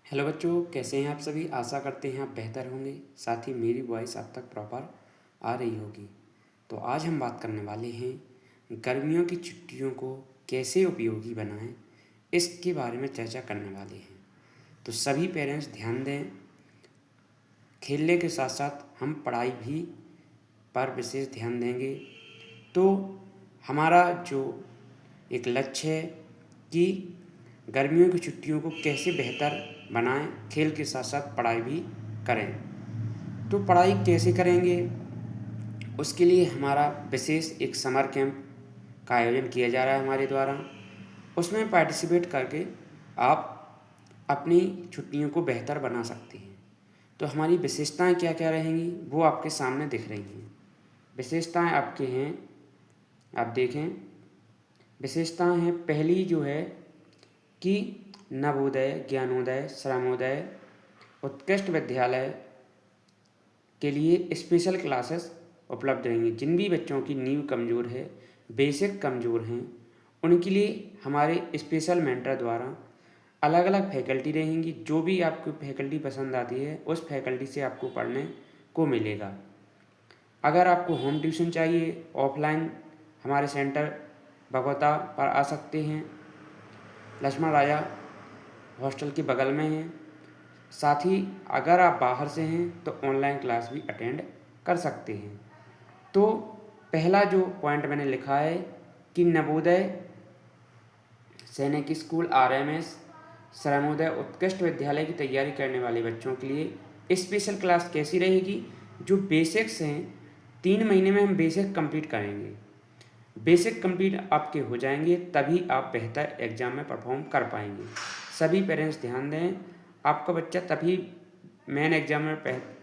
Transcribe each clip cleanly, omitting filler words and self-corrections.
Hello बच्चों, कैसे हैं आप सभी। आशा करते हैं आप बेहतर होंगे, साथ ही मेरी वॉइस आप तक प्रॉपर आ रही होगी। तो आज हम बात करने वाले हैं गर्मियों की छुट्टियों को कैसे उपयोगी बनाएं, इसके बारे में चर्चा करने वाले हैं। तो सभी पेरेंट्स ध्यान दें, खेलने के साथ साथ हम पढ़ाई भी पर विशेष ध्यान देंगे। तो हमारा जो एक लक्ष्य है कि गर्मियों की छुट्टियों को कैसे बेहतर बनाएं, खेल के साथ साथ पढ़ाई भी करें। तो पढ़ाई कैसे करेंगे, उसके लिए हमारा विशेष एक समर कैंप का आयोजन किया जा रहा है हमारे द्वारा। उसमें पार्टिसिपेट करके आप अपनी छुट्टियों को बेहतर बना सकते हैं। तो हमारी विशेषताएं क्या क्या रहेंगी वो आपके सामने दिख रही हैं। विशेषताएं आपके हैं, आप देखें। विशेषताएं हैं, पहली जो है कि नवोदय, ज्ञानोदय, श्रमोदय, उत्कृष्ट विद्यालय के लिए स्पेशल क्लासेस उपलब्ध रहेंगी। जिन भी बच्चों की नींव कमज़ोर है, बेसिक कमज़ोर हैं, उनके लिए हमारे स्पेशल मेंटर द्वारा अलग अलग फैकल्टी रहेंगी। जो भी आपको फैकल्टी पसंद आती है उस फैकल्टी से आपको पढ़ने को मिलेगा। अगर आपको होम ट्यूशन चाहिए, ऑफलाइन हमारे सेंटर भगवता पर आ सकते हैं, लक्ष्मण राजा हॉस्टल के बगल में हैं। साथ ही अगर आप बाहर से हैं तो ऑनलाइन क्लास भी अटेंड कर सकते हैं। तो पहला जो पॉइंट मैंने लिखा है कि नवोदय, सैनिक स्कूल, आरएमएस, श्रमोदय, उत्कृष्ट विद्यालय की तैयारी करने वाले बच्चों के लिए स्पेशल क्लास कैसी रहेगी। जो बेसिक्स हैं, 3 महीने में हम बेसिक कंप्लीट करेंगे। बेसिक कंप्लीट आपके हो जाएंगे तभी आप बेहतर एग्ज़ाम में परफॉर्म कर पाएंगे। सभी पेरेंट्स ध्यान दें, आपका बच्चा तभी मेन एग्ज़ाम में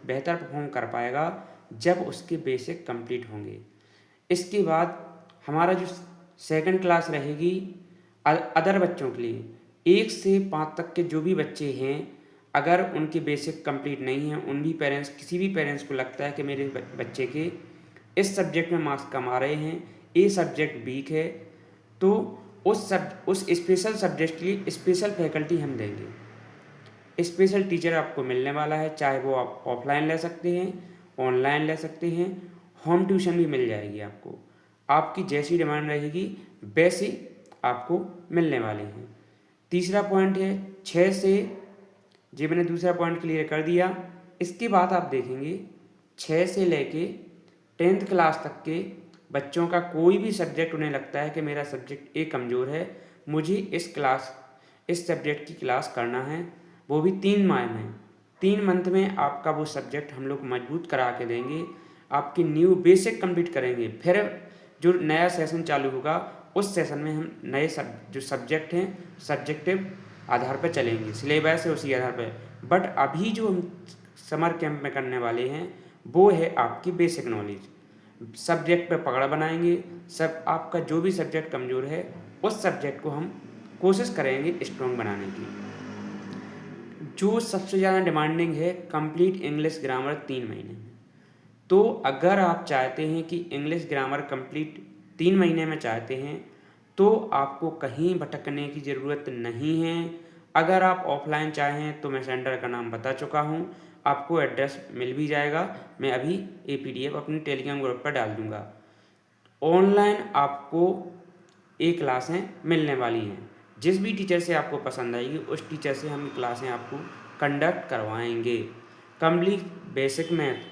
बेहतर परफॉर्म कर पाएगा जब उसके बेसिक कंप्लीट होंगे। इसके बाद हमारा जो सेकंड क्लास रहेगी अदर बच्चों के लिए, 1 से 5 तक के जो भी बच्चे हैं, अगर उनके बेसिक कंप्लीट नहीं हैं, उन भी पेरेंट्स, किसी भी पेरेंट्स को लगता है कि मेरे बच्चे के इस सब्जेक्ट में मार्क्स कम आ रहे हैं, ये सब्जेक्ट वीक है, तो उस स्पेशल सब्जेक्ट के लिए स्पेशल फैकल्टी हम देंगे। स्पेशल टीचर आपको मिलने वाला है, चाहे वो आप ऑफलाइन ले सकते हैं, ऑनलाइन ले सकते हैं, होम ट्यूशन भी मिल जाएगी आपको। आपकी जैसी डिमांड रहेगी वैसे आपको मिलने वाले हैं। तीसरा पॉइंट है 6 से, जी मैंने दूसरा पॉइंट क्लियर कर दिया। इसके बाद आप देखेंगे 6 से लेके 10th क्लास तक के बच्चों का कोई भी सब्जेक्ट उन्हें लगता है कि मेरा सब्जेक्ट ए कमज़ोर है, मुझे इस सब्जेक्ट की क्लास करना है, वो भी 3 माह में, 3 मंथ में आपका वो सब्जेक्ट हम लोग मजबूत करा के देंगे। आपकी न्यू बेसिक कंप्लीट करेंगे। फिर जो नया सेशन चालू होगा उस सेशन में हम नए जो सब्जेक्ट हैं सब्जेक्टिव आधार पर चलेंगे, सिलेबस है उसी आधार पर। बट अभी जो हम समर कैंप में करने वाले हैं वो है आपकी बेसिक नॉलेज। सब्जेक्ट पे पकड़ बनाएंगे। सब आपका जो भी सब्जेक्ट कमज़ोर है उस सब्जेक्ट को हम कोशिश करेंगे स्ट्रॉन्ग बनाने की। जो सबसे ज़्यादा डिमांडिंग है कंप्लीट इंग्लिश ग्रामर 3 महीने में। तो अगर आप चाहते हैं कि इंग्लिश ग्रामर कंप्लीट 3 महीने में चाहते हैं तो आपको कहीं भटकने की ज़रूरत नहीं है। अगर आप ऑफलाइन चाहें तो मैं सेंटर का नाम बता चुका हूँ, आपको एड्रेस मिल भी जाएगा। मैं अभी ये PDF अपने टेलीग्राम ग्रुप पर डाल दूँगा। ऑनलाइन आपको क्लासें मिलने वाली हैं। जिस भी टीचर से आपको पसंद आएगी उस टीचर से हम क्लासें आपको कंडक्ट करवाएंगे। कंप्लीट बेसिक मैथ,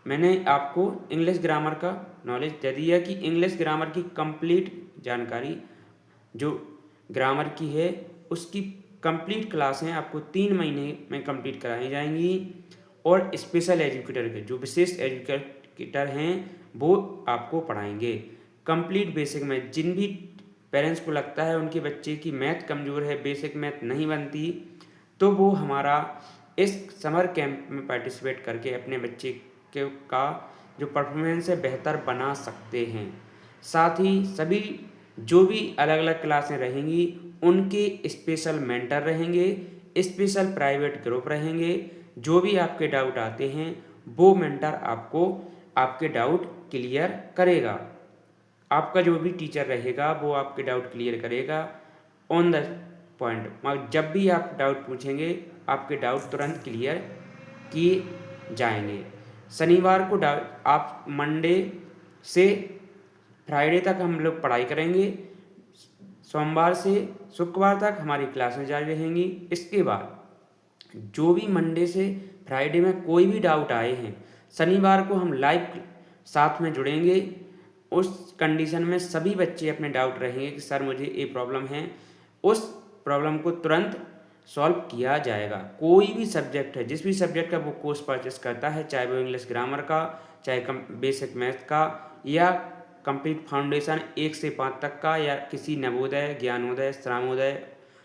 मैंने आपको इंग्लिश ग्रामर का नॉलेज दे दिया कि इंग्लिश ग्रामर की कंप्लीट जानकारी जो ग्रामर की है उसकी कंप्लीट क्लासें आपको 3 महीने में कंप्लीट कराई जाएंगी। और स्पेशल एजुकेटर के जो विशेष एजुकेटर हैं वो आपको पढ़ाएंगे। कंप्लीट बेसिक में जिन भी पेरेंट्स को लगता है उनके बच्चे की मैथ कमज़ोर है, बेसिक मैथ नहीं बनती, तो वो हमारा इस समर कैंप में पार्टिसिपेट करके अपने बच्चे के का जो परफॉर्मेंस है बेहतर बना सकते हैं। साथ ही सभी जो भी अलग अलग क्लासें रहेंगी उनके स्पेशल मेंटर रहेंगे, स्पेशल प्राइवेट ग्रुप रहेंगे। जो भी आपके डाउट आते हैं वो मेंटर आपको आपके डाउट क्लियर करेगा। आपका जो भी टीचर रहेगा वो आपके डाउट क्लियर करेगा ऑन द पॉइंट, मगर जब भी आप डाउट पूछेंगे आपके डाउट तुरंत क्लियर किए जाएंगे। शनिवार को आप मंडे से फ्राइडे तक हम लोग पढ़ाई करेंगे, सोमवार से शुक्रवार तक हमारी क्लासें जारी रहेंगी। इसके बाद जो भी मंडे से फ्राइडे में कोई भी डाउट आए हैं, शनिवार को हम लाइव साथ में जुड़ेंगे। उस कंडीशन में सभी बच्चे अपने डाउट रहेंगे कि सर मुझे ये प्रॉब्लम है, उस प्रॉब्लम को तुरंत सॉल्व किया जाएगा। कोई भी सब्जेक्ट है, जिस भी सब्जेक्ट का वो कोर्स परचेस करता है, चाहे वो इंग्लिश ग्रामर का, चाहे बेसिक मैथ का, या कंप्लीट फाउंडेशन 1 से 5 तक का, या किसी नवोदय, ज्ञानोदय, श्रामोदय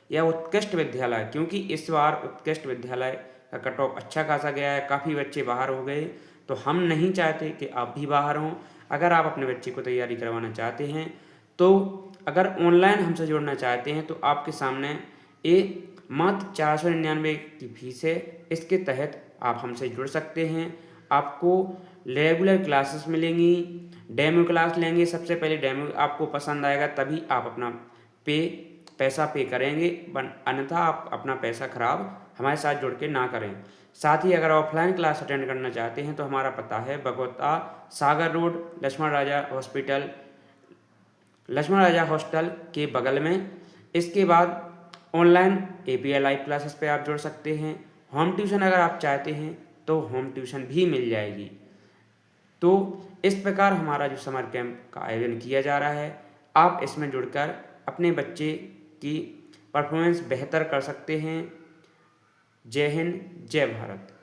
या उत्कृष्ट विद्यालय, क्योंकि इस बार उत्कृष्ट विद्यालय का कट ऑफ अच्छा खासा गया है, काफ़ी बच्चे बाहर हो गए, तो हम नहीं चाहते कि आप भी बाहर हों। अगर आप अपने बच्चे को तैयारी करवाना चाहते हैं, तो अगर ऑनलाइन हमसे जुड़ना चाहते हैं तो आपके सामने ये मात्र 499 की फीस है। इसके तहत आप हमसे जुड़ सकते हैं। आपको रेगुलर क्लासेस मिलेंगी, डेमो क्लास लेंगे। सबसे पहले डेमो आपको पसंद आएगा तभी आप अपना पैसा पे करेंगे, अन्यथा आप अपना पैसा खराब हमारे साथ जुड़ के ना करें। साथ ही अगर ऑफलाइन क्लास अटेंड करना चाहते हैं तो हमारा पता है बगोता सागर रोड, लक्ष्मण राजा हॉस्टल के बगल में। इसके बाद ऑनलाइन API लाइव क्लासेस पे आप जुड़ सकते हैं। होम ट्यूशन अगर आप चाहते हैं तो होम ट्यूशन भी मिल जाएगी। तो इस प्रकार हमारा जो समर कैंप का आयोजन किया जा रहा है, आप इसमें जुड़कर अपने बच्चे की परफॉर्मेंस बेहतर कर सकते हैं। जय हिंद, जय भारत।